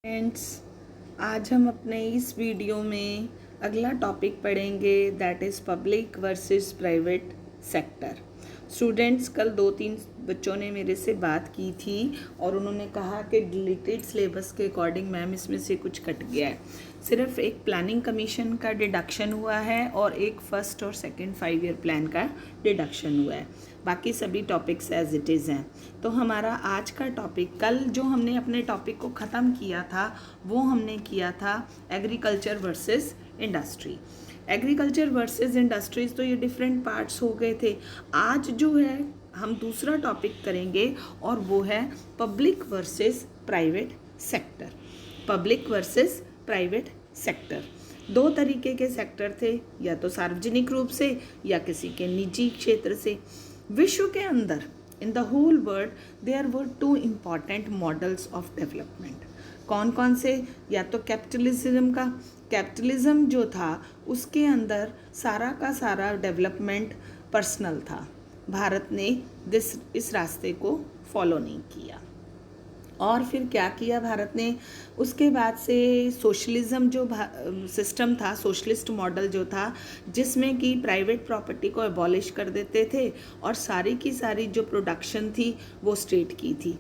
Friends, आज हम अपने इस वीडियो में अगला टॉपिक पढ़ेंगे, that is public versus private sector. Students, कल 2-3 बच्चों ने मेरे से बात की थी और उन्होंने कहा कि डिलीटेड सिलेबस के अकॉर्डिंग मैम इसमें से कुछ कट गया है। सिर्फ एक प्लानिंग कमीशन का डिडक्शन हुआ है और एक फर्स्ट और सेकंड 5 ईयर प्लान का डिडक्शन हुआ है, बाकी सभी टॉपिक्स एज इट इज़ हैं। तो हमारा आज का टॉपिक, कल जो हमने अपने टॉपिक को ख़त्म किया था वो हमने किया था agriculture versus industry. Agriculture versus industries तो ये डिफरेंट पार्ट्स हो गए थे। आज जो है हम दूसरा टॉपिक करेंगे और वो है public versus private sector. Public versus private sector, दो तरीके के सेक्टर थे, या तो सार्वजनिक रूप से या किसी के निजी क्षेत्र से। विश्व के अंदर, in the whole world, there were 2 important models of development. कौन कौन से? या तो कैपिटलिज्म जो था उसके अंदर सारा का सारा डेवलपमेंट पर्सनल था। भारत ने इस रास्ते को फॉलो नहीं किया। और फिर क्या किया भारत ने? उसके बाद से सोशलिज्म जो सिस्टम था, सोशलिस्ट मॉडल जो था, जिसमें कि प्राइवेट प्रॉपर्टी को एबॉलिश कर देते थे और सारी की सारी जो प्रोडक्शन थी वो स्टेट की थी।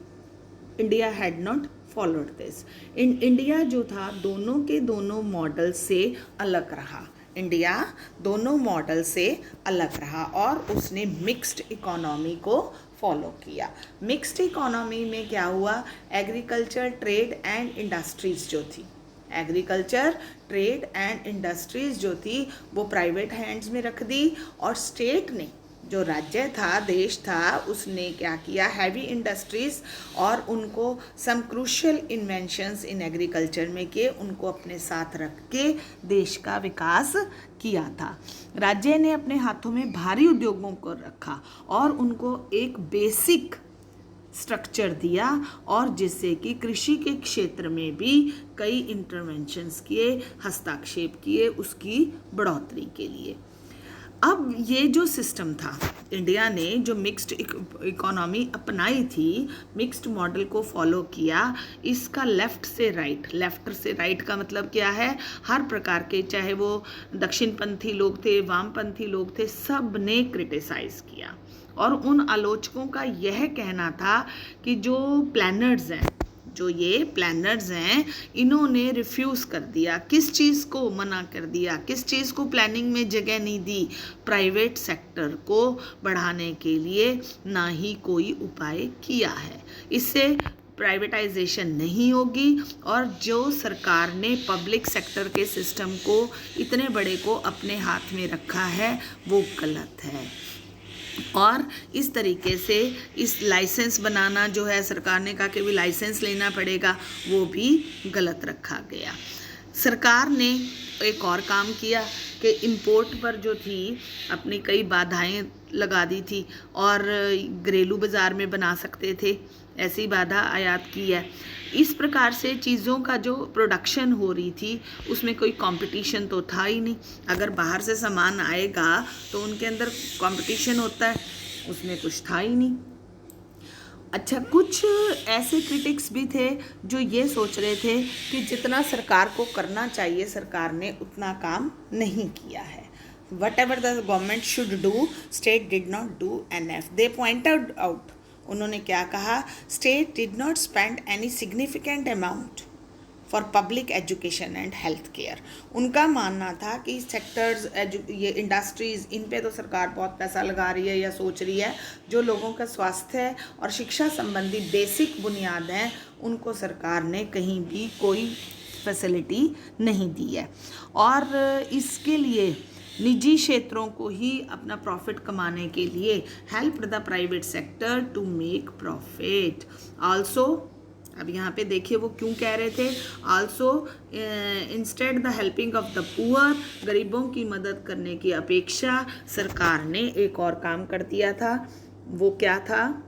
India had not followed this. India जो था दोनों के दोनों मॉडल से अलग रहा। इंडिया दोनों मॉडल से अलग रहा और उसने मिक्स्ड इकोनॉमी को फॉलो किया। मिक्स्ड इकोनॉमी में क्या हुआ? एग्रीकल्चर, ट्रेड एंड इंडस्ट्रीज़ जो थी, एग्रीकल्चर, ट्रेड एंड इंडस्ट्रीज़ जो थी वो प्राइवेट हैंड्स में रख दी और स्टेट ने, जो राज्य था, देश था, उसने क्या किया? हैवी इंडस्ट्रीज़ और उनको some crucial inventions in agriculture में किए, उनको अपने साथ रख के देश का विकास किया था। राज्य ने अपने हाथों में भारी उद्योगों को रखा और उनको एक बेसिक स्ट्रक्चर दिया और जिससे कि कृषि के क्षेत्र में भी कई इंटरवेंशंस किए, हस्तक्षेप किए उसकी बढ़ोतरी के लिए। अब ये जो सिस्टम था, इंडिया ने जो मिक्स्ड इकोनॉमी अपनाई थी, मिक्स्ड मॉडल को फॉलो किया, इसका लेफ़्ट से राइट का मतलब क्या है? हर प्रकार के, चाहे वो दक्षिणपंथी लोग थे, वामपंथी लोग थे, सब ने क्रिटिसाइज़ किया। और उन आलोचकों का यह कहना था कि जो प्लानर्स हैं, इन्होंने रिफ्यूज़ कर दिया। किस चीज़ को मना कर दिया? किस चीज़ को प्लानिंग में जगह नहीं दी? प्राइवेट सेक्टर को बढ़ाने के लिए ना ही कोई उपाय किया है। इससे प्राइवेटाइजेशन नहीं होगी और जो सरकार ने पब्लिक सेक्टर के सिस्टम को, इतने बड़े को अपने हाथ में रखा है, वो गलत है। और इस तरीके से इस लाइसेंस बनाना जो है, सरकार ने कहा कि भी लाइसेंस लेना पड़ेगा, वो भी गलत रखा गया। सरकार ने एक और काम किया कि इंपोर्ट पर जो थी अपनी कई बाधाएं लगा दी थी और घरेलू बाज़ार में बना सकते थे, ऐसी बाधा आयात की है। इस प्रकार से चीज़ों का जो प्रोडक्शन हो रही थी उसमें कोई कंपटीशन तो था ही नहीं। अगर बाहर से सामान आएगा तो उनके अंदर कंपटीशन होता है, उसमें कुछ था ही नहीं। अच्छा, कुछ ऐसे क्रिटिक्स भी थे जो ये सोच रहे थे कि जितना सरकार को करना चाहिए सरकार ने उतना काम नहीं किया है। Whatever the government should do, state did not do enough. They pointed out, उन्होंने क्या कहा? State did not spend any significant amount for public education and health care. उनका मानना था कि सेक्टर्स, ये इंडस्ट्रीज़, इन पे तो सरकार बहुत पैसा लगा रही है या सोच रही है, जो लोगों का स्वास्थ्य और शिक्षा संबंधी बेसिक बुनियाद हैं उनको सरकार ने कहीं भी कोई फैसिलिटी नहीं दी है। और इसके लिए निजी क्षेत्रों को ही अपना प्रॉफिट कमाने के लिए help the private sector to make profit also. अब यहाँ पे देखिए वो क्यों कह रहे थे also, instead the helping of the poor, गरीबों की मदद करने की अपेक्षा सरकार ने एक और काम कर दिया था। वो क्या था?